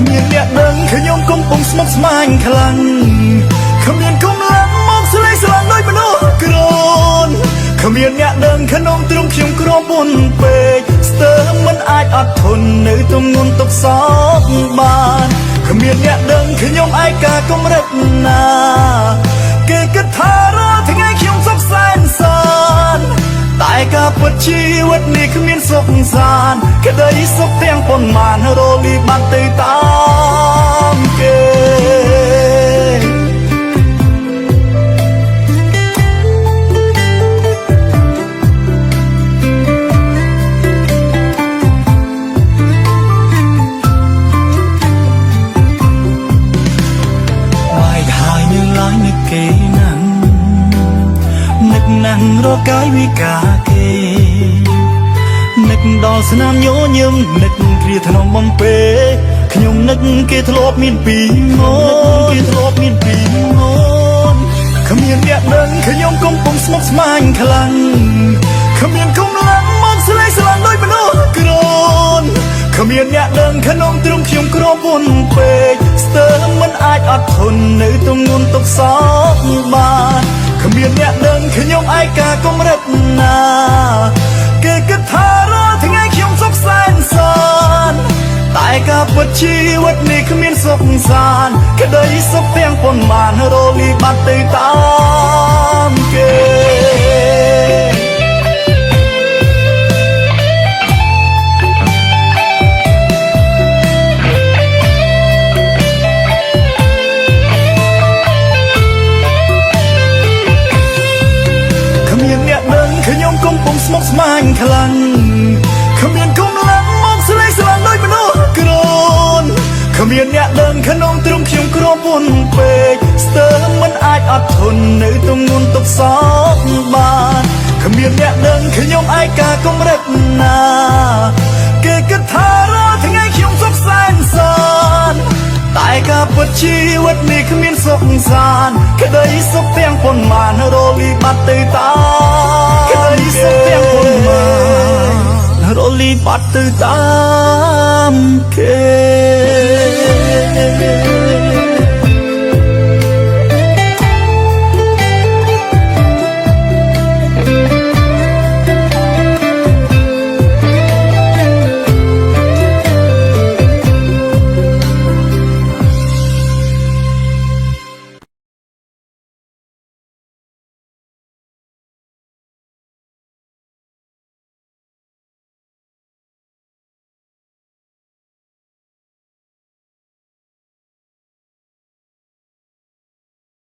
មានអ្នកដឹងខ្ញុំកំពុងស្មុគស្មាញខ្លាំងគ្មានគុំឡើងមកស្លេកស្លាំងដោយមនុស្សក្រនគ្មានអ្នកដឹងក្នុងទ្រង់ខ្ញុំក្រមុនពេកស្ទើរមិនអាចអត់ធន់នៅទម្ងន់ទុកសោកបានគ្មានអ្នកដឹងខ្ញុំឯកាកម្រិតណាគេគិតថារាល់ថ្ងៃខ្ញុំសុខសែនសានតែការពិតជីវិតនេះគ្មានសុខសានក្តីសុខទាំងប៉ុន្មានរលីបាត់ទៅតាមគេនឹកគេណាំនឹកណាំរកកាយវិការគេនឹកដល់ស្នាមញញឹមនឹកគ្រាថ្នមបំពេខ្ញុំនឹកគេធ្លាប់មានពីមុនគេធ្លាប់មានពីមុនគ្មានអ្នកដឹងខ្ញុំកំពុងស្មុគស្មាញខ្លាំងគ្មានគុំឡើងមកស្លេកស្លាំងដោយមនុស្សក្រនគ្មានអ្នកដឹងក្នុងទ្រង់ខ្ញុំក្រមុនពេកស្ទើរមិនអាចអត់ធន់នៅទម្ងន់ទុកសោកបានគ្មានអ្នកដឹងខ្ញុំឯកាកម្រិតណាគេគិតថារាល់ថ្ងៃខ្ញុំសុខសែនសានតែការពិតជីវិតនេះគ្មានសុខសានក្តីសុខទាំងប៉ុន្មានរលីបាត់ទៅតាមគេខ្ញុំកំពុងស្មុគស្មាញខ្លាំងគ្មានគុំឡើងមកស្លេកស្លាំងដោយមនុស្សក្រនគ្មានអ្នកដឹងក្នុងទ្រង់ខ្ញុំក្រមុនពេកស្ទើរមិនអាចអត់ធន់នៅទម្ងន់ទុកសោកបានគ្មានអ្នកដឹងខ្ញុំឯកាកម្រិតណាគេគិតថារាល់ថ្ងៃខ្ញុំសុខសែនសានតែការពិតជីវិតនេះគ្មានសុខសានក្តីសុខទាំងប៉ុន្មានរលីបាត់ទៅតាមក្តីសុខទាំងប៉ុន្មានរលីបាត់ទៅតាមគេ